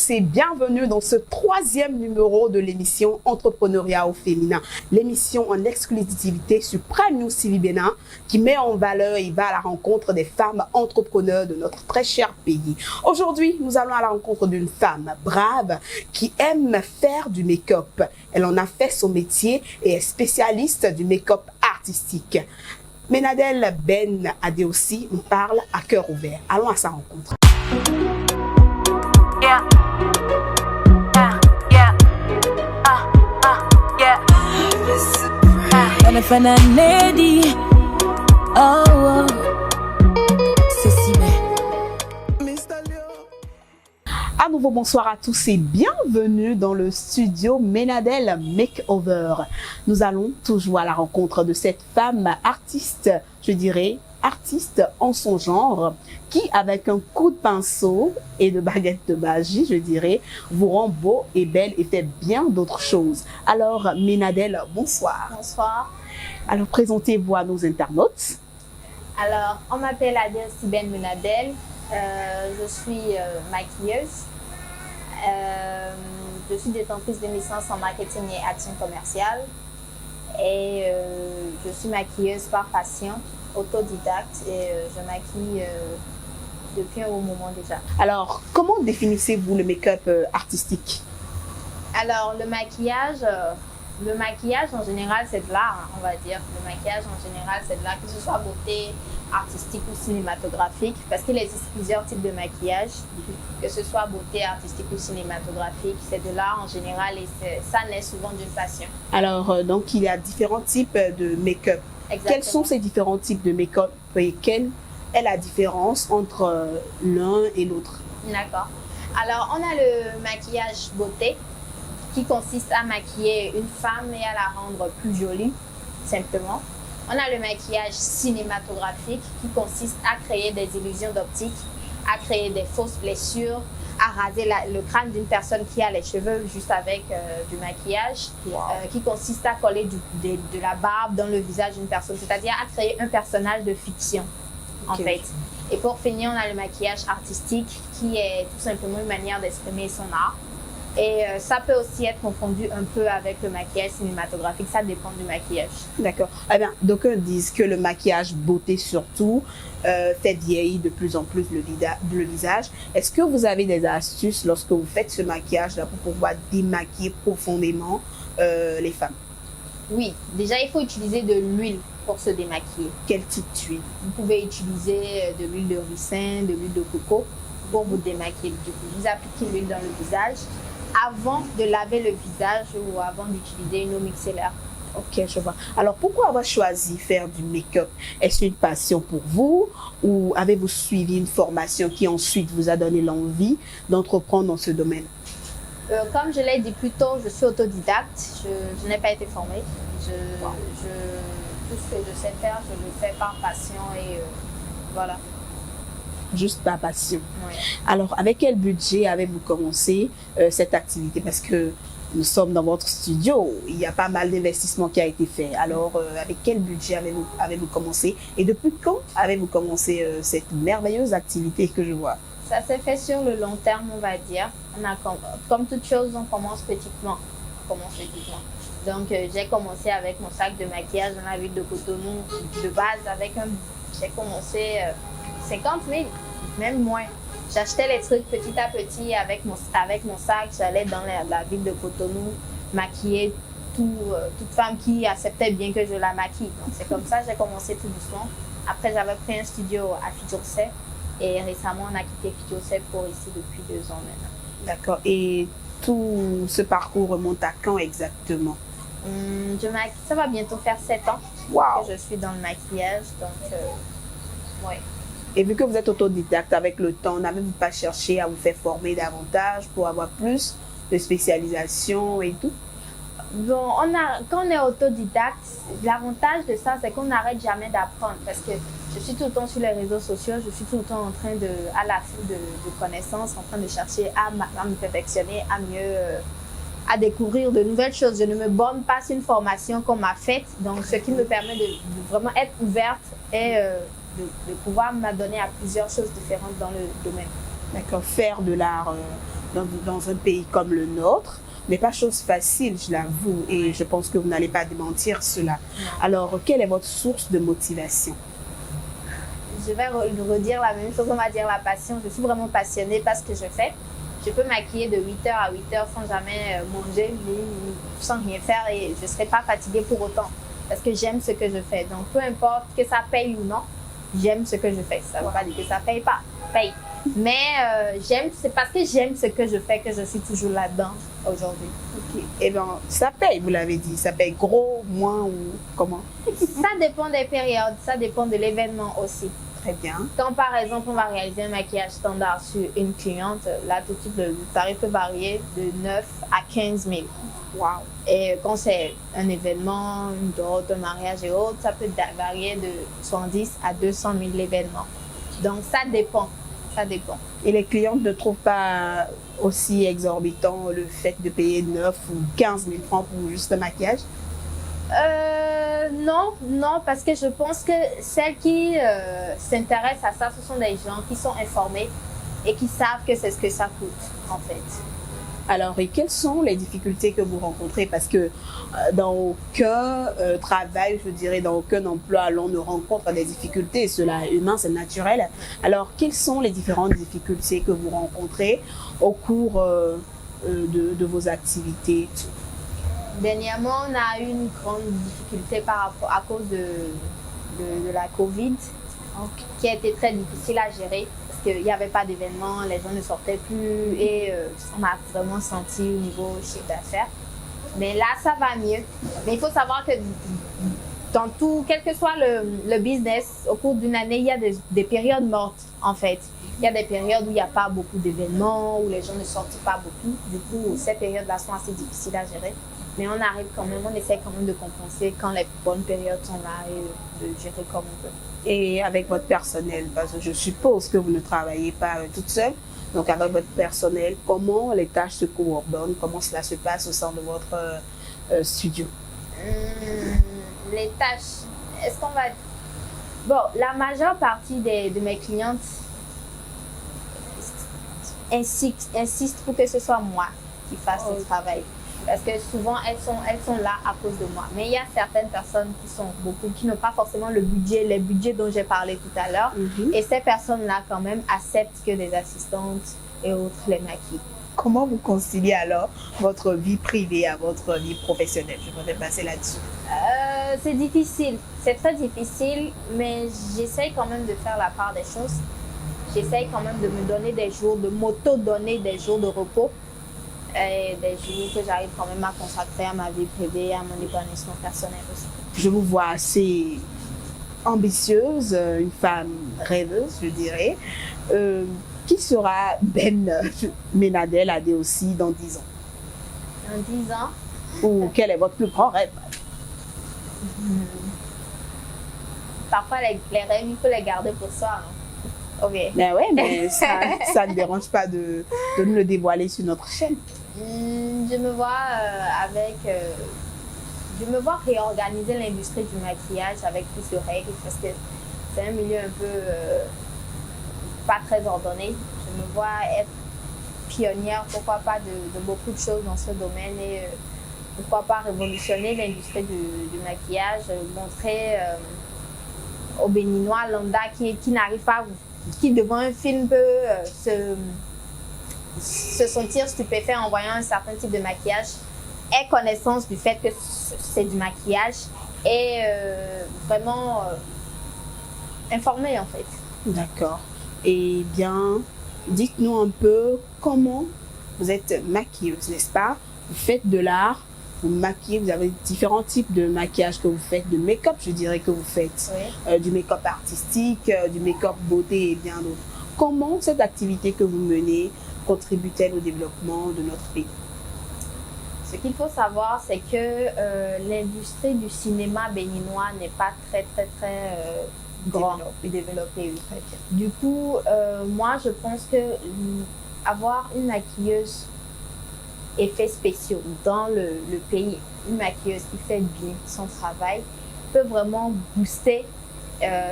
tous et bienvenue dans ce troisième numéro de l'émission Entrepreneuriat au féminin. L'émission en exclusivité sur Prime News TV Bénin qui met en valeur et va à la rencontre des femmes entrepreneurs de notre très cher pays. Aujourd'hui, nous allons à la rencontre d'une femme brave qui aime faire du make-up. Elle en a fait son métier et est spécialiste du make-up artistique. Menadel Ben Adeosi nous parle à cœur ouvert. Allons à sa rencontre. Yeah. Yeah. Yeah. Lady. Oh, Cécile. À nouveau, bonsoir à tous et bienvenue dans le studio Menadel Makeover. Nous allons toujours à la rencontre de cette femme artiste, je dirais, artiste en son genre, qui avec un coup de pinceau et de baguette de magie, je dirais, vous rend beau et belle et fait bien d'autres choses. Alors, Menadel, bonsoir. Bonsoir. Alors, présentez-vous à nos internautes. Alors, on m'appelle Adeosi Ben Menadel. Je suis maquilleuse. Je suis détentrice de licence en marketing et action commerciale. Et je suis maquilleuse par passion, autodidacte, et je maquille depuis un bon moment déjà. Alors, comment définissez-vous le make-up artistique? Alors, le maquillage en général, c'est de l'art, on va dire. Le maquillage en général, c'est de l'art, que ce soit beauté artistique ou cinématographique, parce qu'il existe plusieurs types de maquillage, que ce soit beauté artistique ou cinématographique, c'est de l'art en général et ça naît souvent d'une passion. Alors, donc, il y a différents types de make-up. Quels sont ces différents types de make-up et quelle est la différence entre l'un et l'autre? D'accord. Alors, on a le maquillage beauté qui consiste à maquiller une femme et à la rendre plus jolie, simplement. On a le maquillage cinématographique qui consiste à créer des illusions d'optique, à créer des fausses blessures, à raser le crâne d'une personne qui a les cheveux juste avec du maquillage, qui consiste à coller de la barbe dans le visage d'une personne, c'est-à-dire à créer un personnage de fiction, en fait. Et pour finir, on a le maquillage artistique qui est tout simplement une manière d'exprimer son art. Et ça peut aussi être confondu un peu avec le maquillage cinématographique, ça dépend du maquillage. D'accord. Eh bien, d'aucuns disent que le maquillage beauté surtout fait vieillir de plus en plus le visage. Est-ce que vous avez des astuces lorsque vous faites ce maquillage-là pour pouvoir démaquiller profondément les femmes? Oui, déjà il faut utiliser de l'huile pour se démaquiller. Quel type d'huile? Vous pouvez utiliser de l'huile de ricin, de l'huile de coco pour vous démaquiller. Du coup, vous appliquez l'huile dans le visage avant de laver le visage ou avant d'utiliser une eau micellaire. Ok, je vois. Alors, pourquoi avoir choisi faire du make-up? Est-ce une passion pour vous ou avez-vous suivi une formation qui ensuite vous a donné l'envie d'entreprendre dans ce domaine? Comme je l'ai dit plus tôt, je suis autodidacte. Je n'ai pas été formée. Tout ce que je sais faire, je le fais par passion et voilà. Juste par passion. Oui. Alors, avec quel budget avez-vous commencé cette activité? Parce que nous sommes dans votre studio, il y a pas mal d'investissements qui a été fait. Alors, avec quel budget avez-vous commencé? Et depuis quand avez-vous commencé cette merveilleuse activité que je vois? Ça s'est fait sur le long terme, on va dire. Comme toute chose, on commence petitement. Donc, j'ai commencé avec mon sac de maquillage dans la ville de Cotonou. De base, j'ai commencé 50 000, même moins. J'achetais les trucs petit à petit avec mon sac. J'allais dans la ville de Cotonou maquiller toute femme qui acceptait bien que je la maquille. Donc, c'est comme ça que j'ai commencé tout doucement. Après, j'avais pris un studio à Fidjourset et récemment, on a quitté Fidjourset pour ici depuis 2 ans maintenant. D'accord. Et tout ce parcours remonte à quand exactement? Ça va bientôt faire 7 ans que je suis dans le maquillage. Donc, ouais. Et vu que vous êtes autodidacte avec le temps, n'avez-vous pas cherché à vous faire former davantage pour avoir plus de spécialisation et tout? Bon, quand on est autodidacte, l'avantage de ça, c'est qu'on n'arrête jamais d'apprendre parce que je suis tout le temps sur les réseaux sociaux, je suis tout le temps en train à l'affût de connaissances, en train de chercher à me perfectionner, à découvrir de nouvelles choses. Je ne me borne pas sur une formation qu'on m'a faite, donc ce qui me permet de vraiment être ouverte et de pouvoir m'adonner à plusieurs choses différentes dans le domaine. D'accord, faire de l'art dans un pays comme le nôtre n'est pas chose facile, je l'avoue, et je pense que vous n'allez pas démentir cela. Alors, quelle est votre source de motivation? Je vais redire la même chose, on va dire la passion. Je suis vraiment passionnée par ce que je fais. Je peux maquiller de 8h à 8h sans jamais manger, sans rien faire et je ne serai pas fatiguée pour autant parce que j'aime ce que je fais. Donc, peu importe que ça paye ou non, j'aime ce que je fais. Ça ne veut pas dire que ça paye pas, paye. Mais c'est parce que j'aime ce que je fais que je suis toujours là-dedans aujourd'hui. Ok. Eh bien, ça paye, vous l'avez dit. Ça paye gros, moins ou comment? Ça dépend des périodes, ça dépend de l'événement aussi. Très bien. Quand par exemple on va réaliser un maquillage standard sur une cliente, là tout de suite le tarif peut varier de 9 à 15 000. Wow. Et quand c'est un événement, une dot, un mariage et autres, ça peut varier de 70 à 200 000 l'événement. Donc ça dépend. Ça dépend. Et les clientes ne trouvent pas aussi exorbitant le fait de payer 9 ou 15 000 francs pour juste le maquillage? Non, parce que je pense que celles qui s'intéressent à ça, ce sont des gens qui sont informés et qui savent que c'est ce que ça coûte, en fait. Alors, et quelles sont les difficultés que vous rencontrez? Parce que dans aucun travail, je dirais, dans aucun emploi, l'on ne rencontre des difficultés. Cela est humain, c'est naturel. Alors, quelles sont les différentes difficultés que vous rencontrez au cours de vos activités? Dernièrement, on a eu une grande difficulté à cause de la COVID, qui a été très difficile à gérer parce qu'il n'y avait pas d'événements, les gens ne sortaient plus et on a vraiment senti au niveau chiffre d'affaires. Mais là, ça va mieux. Mais il faut savoir que dans tout, quel que soit le business, au cours d'une année, il y a des périodes mortes en fait. Il y a des périodes où il n'y a pas beaucoup d'événements, où les gens ne sortent pas beaucoup. Du coup, ces périodes-là sont assez difficiles à gérer. Mais on arrive quand même, on essaie quand même de compenser quand les bonnes périodes sont là et de gérer comme on peut. Et avec votre personnel, parce que je suppose que vous ne travaillez pas toute seule, donc avec votre personnel, comment les tâches se coordonnent, comment cela se passe au sein de votre studio? Les tâches, est-ce qu'on va... Bon, la majeure partie de mes clientes insistent pour que ce soit moi qui fasse le travail. Parce que souvent, elles sont là à cause de moi. Mais il y a certaines personnes qui n'ont pas forcément les budgets dont j'ai parlé tout à l'heure. Et ces personnes-là, quand même, acceptent que des assistantes et autres les maquillent. Comment vous conciliez alors votre vie privée à votre vie professionnelle? Je voudrais passer là-dessus. C'est difficile. C'est très difficile, mais j'essaye quand même de faire la part des choses. J'essaye quand même de me donner de m'auto-donner des jours de repos. Et des jours que j'arrive quand même à consacrer à ma vie privée, à mon épanouissement personnel aussi. Je vous vois assez ambitieuse, une femme rêveuse, je dirais. Qui sera Ben Menadel Adé aussi dans 10 ans? Dans 10 ans? Ou quel est votre plus grand rêve? Parfois, les rêves, il faut les garder pour soi. Hein. Okay. Ben ouais, mais ça ne dérange pas de nous le dévoiler sur notre chaîne. Je me vois je me vois réorganiser l'industrie du maquillage avec plus de règles parce que c'est un milieu un peu pas très ordonné. Je me vois être pionnière, pourquoi pas, de beaucoup de choses dans ce domaine et pourquoi pas révolutionner l'industrie du maquillage, montrer aux Béninois lambda qui n'arrivent pas, qui devant un film peut se sentir stupéfait en voyant un certain type de maquillage, aient connaissance du fait que c'est du maquillage et vraiment informé en fait. D'accord. Eh bien, dites-nous un peu comment vous êtes maquilleuse, n'est-ce pas? Vous faites de l'art, vous maquillez, vous avez différents types de maquillage que vous faites, de make-up, je dirais que vous faites, oui. Du make-up artistique, du make-up beauté et bien d'autres. Comment cette activité que vous menez contribue-t-elle au développement de notre pays? Ce qu'il faut savoir, c'est que l'industrie du cinéma béninois n'est pas très grande et développée. Du coup, moi, je pense que avoir une maquilleuse effets spéciaux dans le pays, une maquilleuse qui fait bien son travail, peut vraiment booster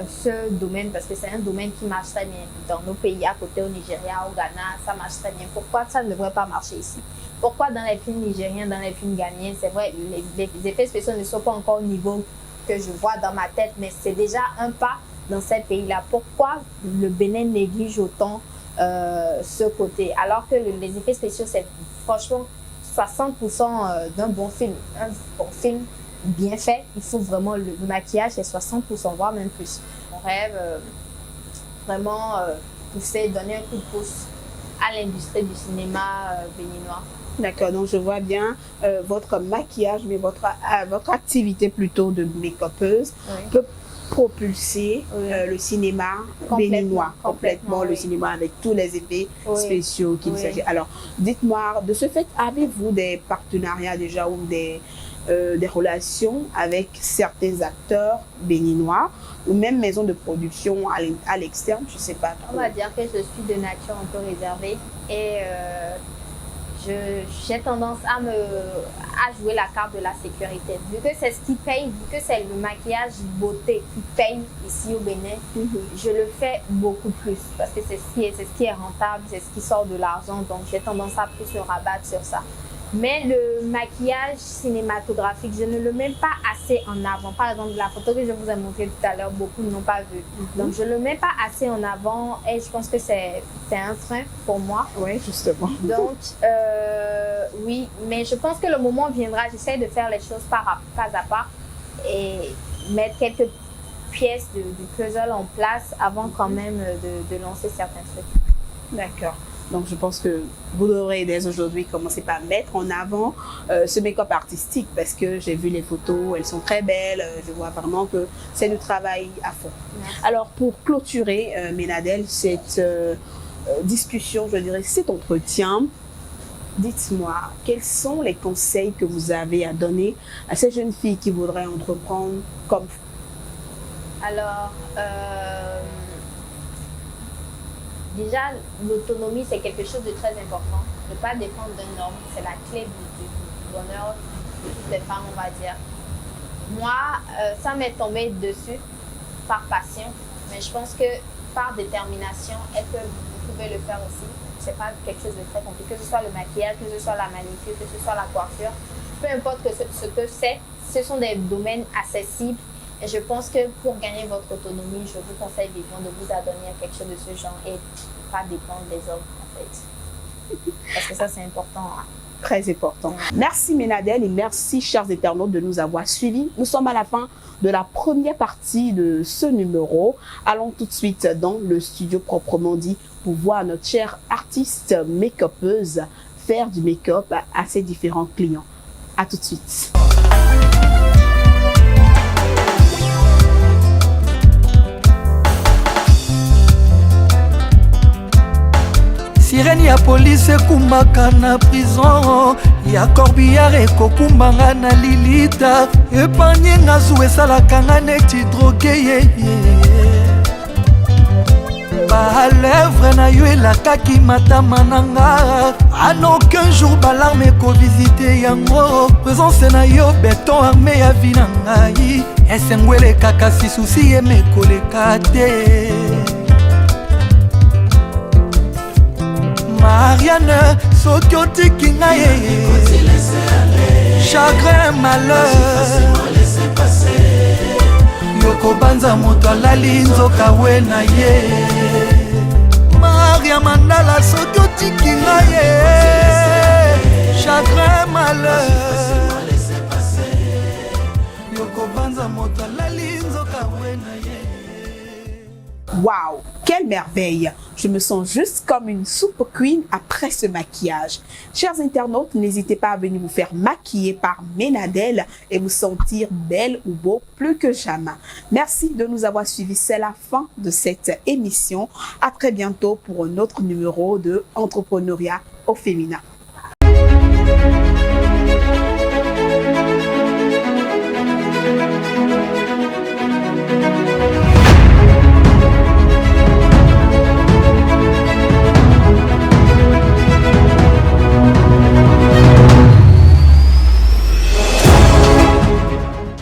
ce domaine parce que c'est un domaine qui marche très bien dans nos pays à côté, au Nigeria, au Ghana, ça marche très bien. Pourquoi ça ne devrait pas marcher ici? Pourquoi dans les films nigériens, dans les films ghanéens, c'est vrai, les effets spéciaux ne sont pas encore au niveau que je vois dans ma tête, mais c'est déjà un pas dans ces pays-là. Pourquoi le Bénin néglige autant ce côté? Alors que les effets spéciaux, c'est franchement 60% d'un bon film. Un bon film bien fait, il faut vraiment le maquillage, c'est 60%, voire même plus. Mon rêve, vraiment pousser, donner un coup de pouce à l'industrie du cinéma béninois. D'accord, donc je vois bien votre maquillage, mais votre activité plutôt de make-upeuse peut propulser le cinéma béninois, complètement le cinéma avec tous les effets spéciaux qu'il s'agit. Alors, dites-moi, de ce fait, avez-vous des partenariats déjà ou des relations avec certains acteurs béninois ou même maisons de production à l'externe, je ne sais pas trop. On va dire que je suis de nature un peu réservée et j'ai tendance à jouer la carte de la sécurité. Vu que c'est ce qui paye, vu que c'est le maquillage beauté qui paye ici au Bénin, je le fais beaucoup plus parce que c'est ce qui est rentable, c'est ce qui sort de l'argent. Donc j'ai tendance à plus me rabattre sur ça. Mais le maquillage cinématographique, je ne le mets pas assez en avant. Par exemple, la photo que je vous ai montrée tout à l'heure, beaucoup ne l'ont pas vue. Donc, je ne le mets pas assez en avant et je pense que c'est un frein pour moi. Oui, justement. Donc, oui, mais je pense que le moment viendra. J'essaie de faire les choses pas à pas et mettre quelques pièces du puzzle en place avant quand même de lancer certains trucs. D'accord. Donc, je pense que vous devrez dès aujourd'hui commencer par mettre en avant ce make-up artistique parce que j'ai vu les photos, elles sont très belles. Je vois vraiment que c'est du travail à fond. Merci. Alors, pour clôturer, Ménadel, cette discussion, je dirais, cet entretien, dites-moi, quels sont les conseils que vous avez à donner à ces jeunes filles qui voudraient entreprendre comme vous? Alors, déjà, l'autonomie, c'est quelque chose de très important. Ne pas dépendre d'un homme, c'est la clé du bonheur de toutes les femmes, on va dire. Moi, ça m'est tombé dessus par passion, mais je pense que par détermination, vous pouvez le faire aussi. C'est pas quelque chose de très compliqué, que ce soit le maquillage, que ce soit la manicure, que ce soit la coiffure. Peu importe ce que c'est, ce sont des domaines accessibles. Et je pense que pour gagner votre autonomie, je vous conseille vivement de vous adonner à quelque chose de ce genre et pas dépendre des hommes, en fait. Parce que ça, c'est important. Hein. Très important. Merci Ménadel et merci chers internautes de nous avoir suivis. Nous sommes à la fin de la première partie de ce numéro. Allons tout de suite dans le studio proprement dit pour voir notre chère artiste make-upeuse faire du make-up à ses différents clients. À tout de suite. Sirène ya police ekumaka na prison ya corbillard ekokumbanga na lilita epanye nga zu esalaka nga neti droge yeye balèvre na yo elakaki matama na nga en aucun jour balarme ekovisite yango présence na yo beton arme ya vi na ngai esengo elekaka sisusi emekoleka te Marianne, soki otiki ngai chagrin malheur yokobanza moto alali nzoka we na ye Maria Mandala, soki otiki ngai chagrin malheur yokobanza moto alali nzoka we na ye. Waouh, quelle merveille! Je me sens juste comme une soupe queen après ce maquillage. Chers internautes, n'hésitez pas à venir vous faire maquiller par Ménadel et vous sentir belle ou beau plus que jamais. Merci de nous avoir suivis. C'est la fin de cette émission. À très bientôt pour un autre numéro de Entrepreneuriat au féminin.